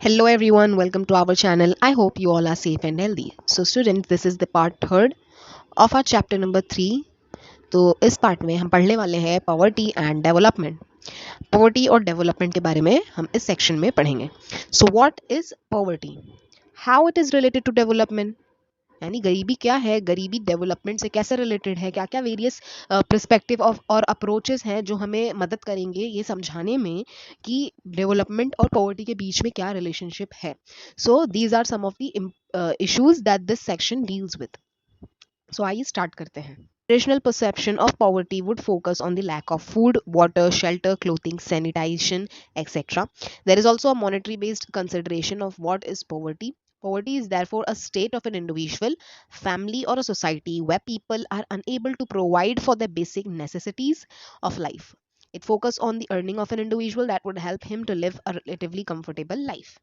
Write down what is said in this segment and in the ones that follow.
Hello everyone, welcome to our channel. I hope you all are safe and healthy. So students, this is the part third of our chapter number 3. तो इस part में हम पढ़ने वाले हैं poverty and development. Poverty और development के बारे में हम इस सेक्शन में पढ़ेंगे. So what is poverty, how it is related to development, यानी गरीबी क्या है, गरीबी डेवलपमेंट से कैसे रिलेटेड है, क्या क्या वेरियस पर्सपेक्टिव ऑफ और अप्रोचेस हैं जो हमें मदद करेंगे ये समझाने में कि डेवलपमेंट और पॉवर्टी के बीच में क्या रिलेशनशिप है. So these are some of the issues that this section deals with. So आइए स्टार्ट करते हैं. Traditional perception of poverty would focus on the lack of food, water, shelter, clothing, sanitation, etc. There is also a monetary based consideration of what is poverty. Poverty is therefore a state of an individual, family, or a society where people are unable to provide for their basic necessities of life. It focuses on the earning of an individual that would help him to live a relatively comfortable life.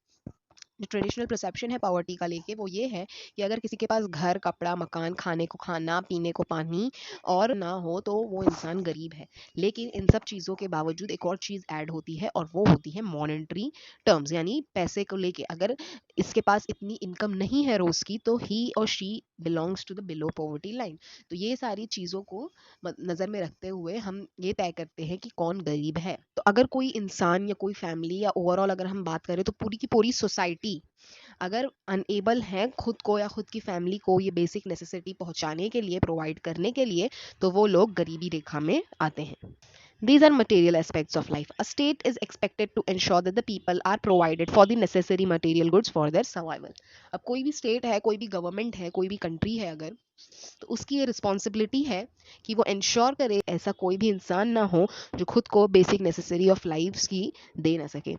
जो traditional perception है poverty का लेके वो ये है कि अगर किसी के पास घर, कपड़ा, मकान, खाने को खाना, पीने को पानी और ना हो तो वो इंसान गरीब है. लेकिन इन सब चीज़ों के बावजूद एक और चीज़ ऐड होती है और वो होती है मॉनेटरी टर्म्स, यानी पैसे को लेके. अगर इसके पास इतनी इनकम नहीं है रोज़ की तो ही और she belongs to the below poverty line. तो ये सारी चीज़ों को नज़र में रखते हुए हम ये तय करते हैं कि कौन गरीब है. तो अगर कोई इंसान या कोई फैमिली या ओवरऑल अगर हम बात करें तो पूरी की पूरी सोसाइटी अगर अनएबल है खुद को या खुद की फैमिली को ये बेसिक नेसेसिटी पहुंचाने के लिए, प्रोवाइड करने के लिए, तो वो लोग गरीबी रेखा में आते हैं. These are material aspects of life. A state is expected to ensure that the people are provided for the necessary material goods for their survival. अब कोई भी स्टेट है, कोई भी गवर्नमेंट है, कोई भी कंट्री है अगर, तो उसकी ये रिस्पॉन्सिबिलिटी है कि वो इंश्योर करे ऐसा कोई भी इंसान ना हो जो खुद को बेसिक नेसेसरी ऑफ लाइफ की दे ना सके.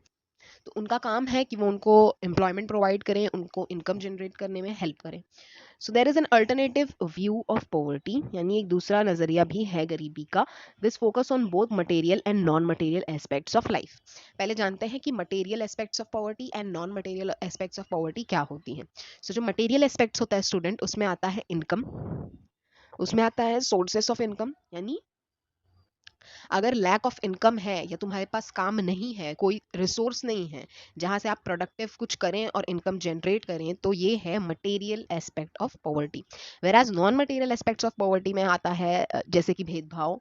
तो उनका काम है कि वो उनको एम्प्लॉयमेंट प्रोवाइड करें, उनको इनकम जनरेट करने में हेल्प करें. So there is an alternative view of poverty, यानी एक दूसरा नजरिया भी है गरीबी का. This focus on both material and non material aspects of life. पहले जानते हैं कि material aspects of poverty and non material aspects of poverty क्या होती हैं. सो जो मटेरियल एस्पेक्ट्स होता है स्टूडेंट, उसमें आता है इनकम, उसमें आता है सोर्सेस ऑफ इनकम, यानी अगर लैक ऑफ इनकम है या तुम्हारे पास काम नहीं है, कोई रिसोर्स नहीं है जहां से आप प्रोडक्टिव कुछ करें और इनकम जनरेट करें, तो ये है material aspect of poverty. Whereas non material aspects of poverty में आता है जैसे कि भेदभाव,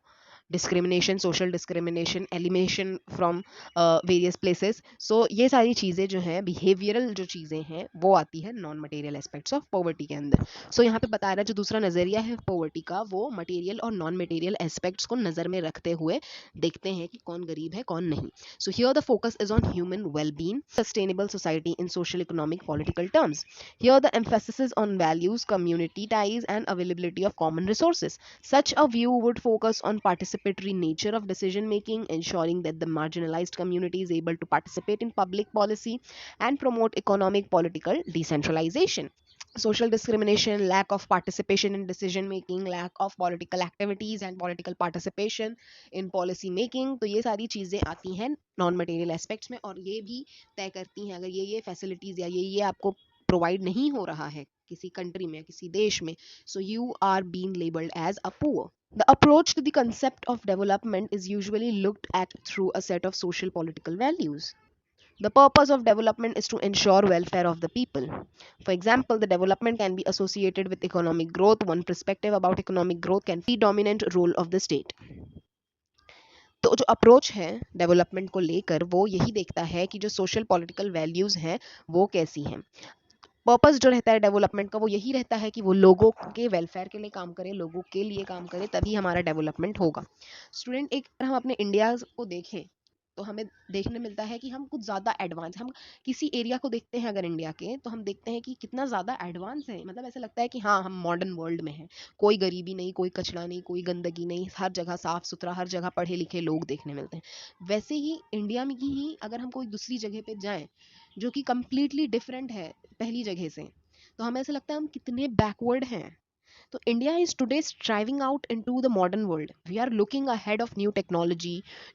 discrimination, social discrimination, elimination from various places. So ये सारी चीज़ें जो हैं, बिहेवियरल जो चीज़ें हैं, वो आती है non material aspects of poverty के अंदर. सो यहाँ पे बता रहा है जो दूसरा नज़रिया है पॉवर्टी का, वो मटेरियल और नॉन मटेरियल एस्पेक्ट्स को नज़र में रखते हुए देखते हैं कि कौन गरीब है कौन नहीं. So here the focus is on human wellbeing, sustainable society in social, economic, political terms. Here the emphasis is on values, community ties, and availability of common resources. Such a view would focus on participatory nature of decision making, ensuring that the marginalized community is able to participate in public policy and promote economic political decentralization. Social discrimination, lack of participation in decision making, lack of political activities and political participation in policy making, तो ये सारी चीज़ें आती हैं non material aspects में और ये भी तय करती हैं अगर ये फैसिलिटीज़ या ये आपको प्रोवाइड नहीं हो रहा है किसी कंट्री में, किसी देश में, so you are being labeled as a poor. The approach to the concept of development is usually looked at through a set of social political values. The purpose of development is to ensure welfare of the people. For example, the development can be associated with economic growth. One perspective about economic growth can be the dominant role of the state. तो जो approach है development को लेकर वो यही देखता है कि जो सोशल पॉलिटिकल वैल्यूज़ हैं वो कैसी हैं. पर्पस जो रहता है डेवलपमेंट का वो यही रहता है कि वो लोगों के वेलफेयर के लिए काम करे, लोगों के लिए काम करे, तभी हमारा डेवलपमेंट होगा. स्टूडेंट, एक हम अपने इंडिया को देखें तो हमें देखने मिलता है कि हम कुछ ज़्यादा एडवांस, हम किसी एरिया को देखते हैं अगर इंडिया के, तो हम देखते हैं कि कितना ज़्यादा एडवांस है. मतलब ऐसा लगता है कि हाँ, हम मॉडर्न वर्ल्ड में हैं. कोई गरीबी नहीं, कोई कचरा नहीं, कोई गंदगी नहीं, हर जगह साफ़ सुथरा, हर जगह पढ़े लिखे लोग देखने मिलते हैं. वैसे ही इंडिया में ही अगर हम कोई दूसरी जगह पे जाएं जो कि कम्प्लीटली डिफरेंट है पहली जगह से, तो हमें ऐसा लगता है हम कितने बैकवर्ड हैं. तो India is today striving out into the modern world. We are looking ahead of new technology,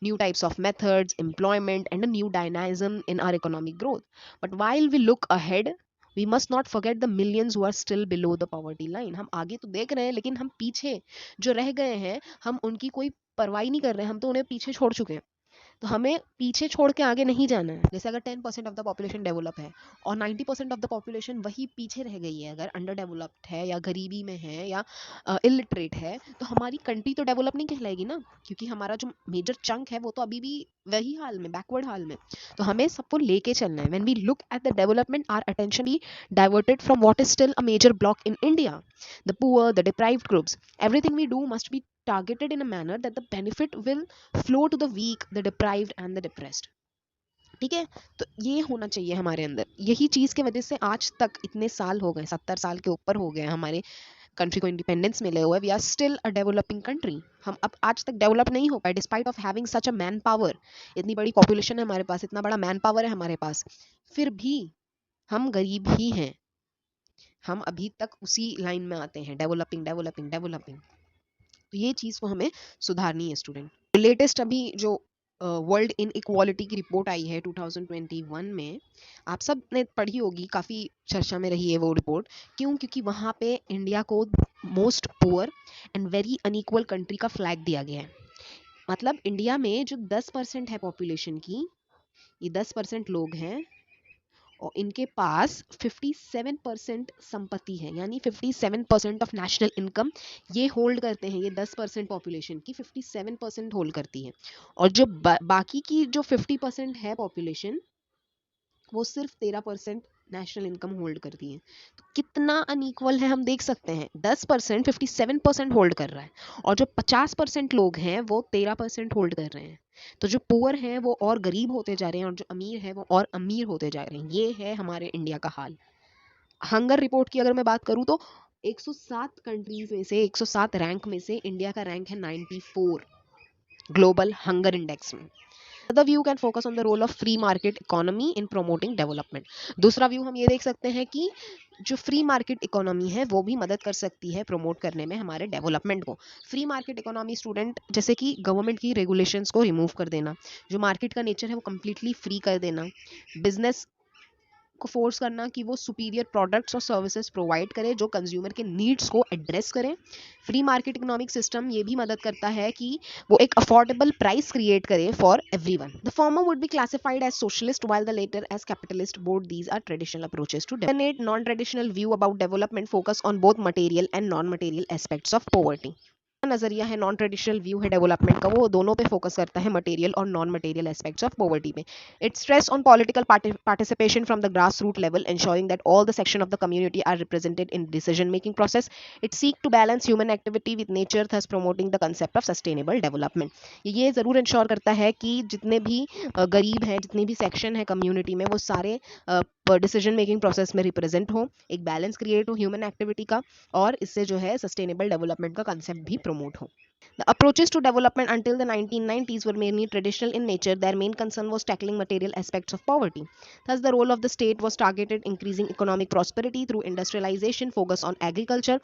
new types of methods, employment, and a new dynamism in our economic growth. But while we look ahead, we must not forget the millions who are still below the poverty line. हम आगे तो देख रहे हैं लेकिन हम पीछे जो रह गए हैं, हम उनकी कोई परवाही नहीं कर रहे हैं, हम तो उन्हें पीछे छोड़ चुके हैं. तो हमें पीछे छोड़ के आगे नहीं जाना है। जैसे अगर 10% ऑफ द पॉपुलेशन डेवलप है और 90% ऑफ द पॉपुलेशन वही पीछे रह गई है, अगर अंडर डेवलप्ड है या गरीबी में है या इलिटरेट है, तो हमारी कंट्री तो डेवलप नहीं कहलाएगी ना, क्योंकि हमारा जो मेजर चंक है वो तो अभी भी वही हाल में, बैकवर्ड हाल में। तो हमें सबको लेके चलना है। When we look at the development, our attention be diverted from what is still a major block in India, the poor, the deprived groups. Everything we do must be targeted in a manner that the benefit will flow to the weak, the deprived and the depressed. ठीक है, तो ये होना चाहिए हमारे अंदर। यही चीज की वजह से आज तक इतने साल हो गए, 70 साल के ऊपर हो गए हमारे कंट्री को इंडिपेंडेंस मिले हुए, we are still a developing country. हम अब आज तक डेवलप नहीं हो पाए despite of having such a man power. इतनी बड़ी पॉपुलेशन है हमारे पास, इतना बड़ा मैन पावर है हमारे पास, फिर भी हम गरीब ही हैं। हम अभी तक उसी लाइन में आते हैं, डेवलपिंग डेवलपिंग डेवलपिंग। तो ये चीज़ को हमें सुधारनी है स्टूडेंट। लेटेस्ट अभी जो वर्ल्ड इन इक्वालिटी की रिपोर्ट आई है 2021 में, आप सब ने पढ़ी होगी, काफ़ी चर्चा में रही है वो रिपोर्ट। क्यों? क्योंकि वहाँ पे इंडिया को most poor and very unequal country का फ्लैग दिया गया है। मतलब इंडिया में जो 10% है पॉपुलेशन की, ये 10% लोग हैं और इनके पास 57% संपत्ति है, यानी 57% ऑफ नेशनल इनकम ये होल्ड करते हैं। ये 10% पॉपुलेशन की 57% होल्ड करती है, और जो बाकी की जो 50% है पॉपुलेशन, वो सिर्फ 13% नेशनल इनकम होल्ड करती है। तो कितना अनइक्वल है हम देख सकते हैं। 10% 57% होल्ड कर रहा है, और जो 50% लोग हैं वो 13% होल्ड कर रहे हैं। तो जो पुअर हैं वो और गरीब होते जा रहे हैं, और जो अमीर है वो और अमीर होते जा रहे हैं। ये है हमारे इंडिया का हाल। हंगर रिपोर्ट की अगर मैं बात करूं तो 107 कंट्रीज में से, 107 रैंक में से इंडिया का रैंक है 94 ग्लोबल हंगर इंडेक्स में। The view can focus on the role of free market economy in promoting development. दूसरा व्यू हम ये देख सकते हैं कि जो फ्री मार्केट इकोनॉमी है वो भी मदद कर सकती है प्रमोट करने में हमारे डेवलपमेंट को। फ्री मार्केट इकोनॉमी स्टूडेंट, जैसे कि गवर्नमेंट की रेगुलेशंस को रिमूव कर देना, जो मार्केट का नेचर है वो कम्प्लीटली फ्री कर देना, बिजनेस को फोर्स करना कि वो सुपीरियर प्रोडक्ट्स और सर्विसेज प्रोवाइड करे जो कंज्यूमर के नीड्स को एड्रेस करें। फ्री मार्केट इकोनॉमिक सिस्टम ये भी मदद करता है कि वो एक अफोर्डेबल प्राइस क्रिएट करे for everyone. The former would be classified as socialist while the latter as capitalist. Both these are traditional approaches to development. Non traditional view about development focus on both material and non material aspects of poverty. नजरिया है, non traditional view है development का, वो दोनों पे focus करता है, material और non material aspects of poverty पे। It stress on political participation from the grass root level, ensuring that all the section of the community are represented in decision making process. It seek to balance human activity with nature, thus promoting the concept of sustainable development. ये जरूर ensure करता है कि जितने भी गरीब हैं, जितने भी सेक्शन है कम्युनिटी में, वो सारे डिसीजन मेकिंग प्रोसेस में रिप्रेजेंट हो, एक बैलेंस क्रिएट हो ह्यूमन एक्टिविटी का, और इससे जो है सस्टेनेबल डेवलपमेंट का कंसेप्ट भी प्रमोट हो। The approaches to development until the 1990s were mainly traditional in nature. Their main concern was tackling material aspects of poverty. Thus, the role of the state was targeted increasing economic prosperity through industrialization, focus on agriculture,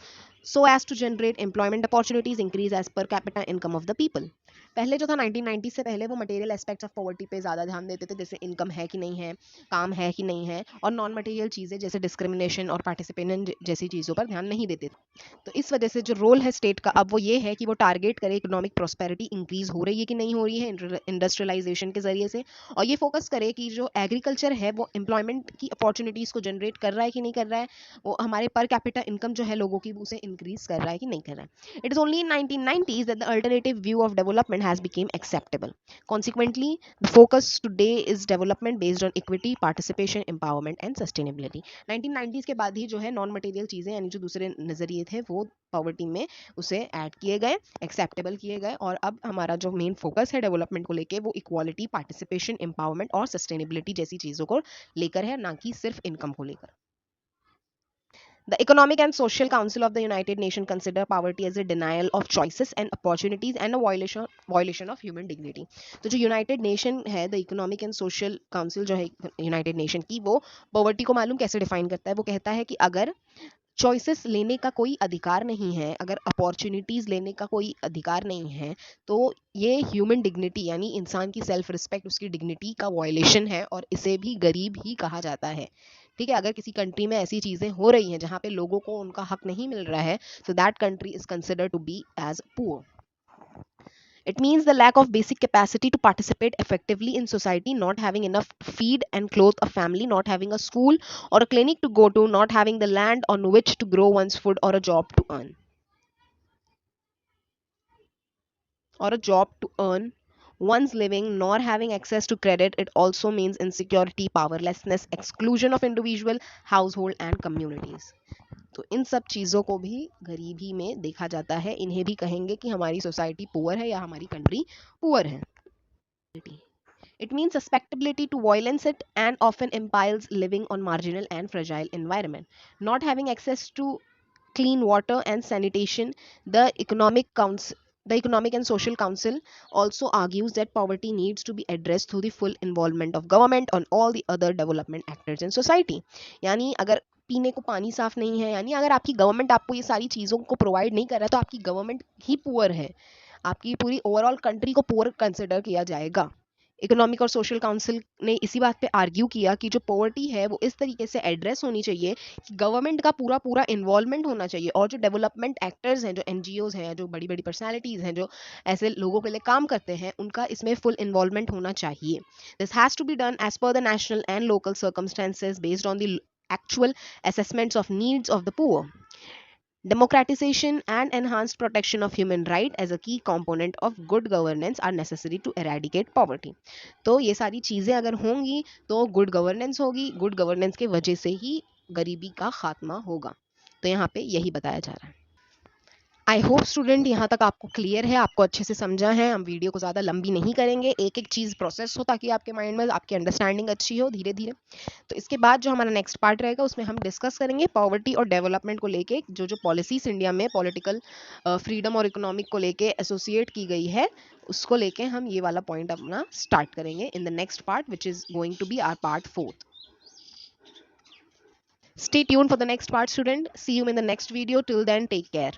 so as to generate employment opportunities, increase as per capita income of the people. पहले जो था 1990 से पहले, वो material aspects of poverty पे ज़्यादा ध्यान देते थे, जैसे इनकम है कि नहीं है, काम है कि नहीं है, और नॉन मटेरियल चीज़ें जैसे डिस्क्रिमिनेशन और पार्टिसिपेशन जैसी चीज़ों पर ध्यान नहीं देते थे। तो इस वजह से जो रोल है स्टेट का अब वो ये है कि वो टारगेट करे इकोनॉमिक प्रॉस्पेरिटी इंक्रीज हो रही है कि नहीं हो रही है इंडस्ट्रियलाइजेशन के जरिए से, और ये फोकस करे कि जो एग्रीकल्चर है वो एम्प्लॉयमेंट की अपॉर्चुनिटीज़ को जनरेट कर रहा है कि नहीं कर रहा है, वो हमारे पर कैपिटा इनकम जो है लोगों की उसे इंक्रीज कर रहा है कि नहीं कर रहा है। It is only in 1990s that the alternative view of development has become acceptable. Consequently, the focus today is development based on equity, participation, empowerment and sustainability. 1990s के बाद ही जो है नॉन मटेरियल चीज़ें, यानी जो दूसरे नज़रिए थे, वो पॉवर्टी में उसे ऐड किए गए, एक्सेप्टेबल किए गए, और अब हमारा जो मेन फोकस है डेवलपमेंट को लेके वो इक्वालिटी, पार्टिसिपेशन, एम्पावरमेंट और सस्टेनेबिलिटी जैसी चीज़ों को लेकर है, ना कि सिर्फ इनकम को लेकर। The Economic and Social Council of the United Nations consider poverty as a denial of choices and opportunities and a violation of human dignity. तो जो यूनाइटेड नेशन है, the economic and social council जो है United nation की, वो poverty को मालूम कैसे डिफाइन करता है? वो कहता है कि अगर चॉइसेस लेने का कोई अधिकार नहीं है, अगर अपॉर्चुनिटीज़ लेने का कोई अधिकार नहीं है, तो ये ह्यूमन डिग्निटी यानी इंसान की सेल्फ रिस्पेक्ट, उसकी डिग्निटी का वायलेशन है, और इसे भी गरीब ही कहा जाता है। ठीक है, अगर किसी कंट्री में ऐसी चीज़ें हो रही हैं जहाँ पे लोगों को उनका हक नहीं मिल रहा है, so that country is considered to be as poor. It means the lack of basic capacity to participate effectively in society, not having enough to feed and clothe a family, not having a school or a clinic to go to, not having the land on which to grow one's food or a job to earn. Or a job to earn one's living, nor having access to credit. It also means insecurity, powerlessness, exclusion of individual, household and communities. तो इन सब चीज़ों को भी गरीबी में देखा जाता है. इन्हें भी कहेंगे कि हमारी सोसाइटी पुअर है या हमारी कंट्री पुअर है. It means susceptibility to violence it and often impiles living on marginal and fragile environment. Not having access to clean water and sanitation. The Economic and Social Council also argues that poverty needs to be addressed through the full involvement of government on all the other development actors in society. यानी अगर पीने को पानी साफ नहीं है, यानी अगर आपकी गवर्नमेंट आपको ये सारी चीज़ों को प्रोवाइड नहीं कर रहा तो आपकी गवर्नमेंट ही पुअर है, आपकी पूरी ओवरऑल कंट्री को पुअर कंसिडर किया जाएगा. इकोनॉमिक और सोशल काउंसिल ने इसी बात पे आर्ग्यू किया कि जो पॉवर्टी है वो इस तरीके से एड्रेस होनी चाहिए कि गवर्नमेंट का पूरा पूरा इन्वॉल्वमेंट होना चाहिए और जो डेवलपमेंट एक्टर्स हैं, जो एनजीओज हैं, जो बड़ी बड़ी पर्सनालिटीज़ हैं, जो ऐसे लोगों के लिए काम करते हैं, उनका इसमें फुल इन्वॉल्वमेंट होना चाहिए. This has to be done as per the national and local circumstances based on the actual assessments of needs of the poor. Democratization and enhanced protection of human rights as a key component of good governance are necessary to eradicate poverty. तो ये सारी चीज़ें अगर होंगी तो good governance होगी, good governance के वजह से ही गरीबी का खात्मा होगा. तो यहाँ पे यही बताया जा रहा है. आई होप स्टूडेंट यहाँ तक आपको क्लियर है, आपको अच्छे से समझा है. हम वीडियो को ज़्यादा लंबी नहीं करेंगे, एक एक चीज़ प्रोसेस हो ताकि आपके माइंड में आपकी अंडरस्टैंडिंग अच्छी हो धीरे धीरे. तो इसके बाद जो हमारा नेक्स्ट पार्ट रहेगा उसमें हम डिस्कस करेंगे पॉवर्टी और डेवलपमेंट को लेके जो जो पॉलिसीज इंडिया में पॉलिटिकल फ्रीडम और इकोनॉमिक को लेके एसोसिएट की गई है, उसको लेके हम ये वाला पॉइंट अपना स्टार्ट करेंगे in the next part which is going to be our part 4th. Stay tuned for the next part, student. See you in the next video. Till then, take care.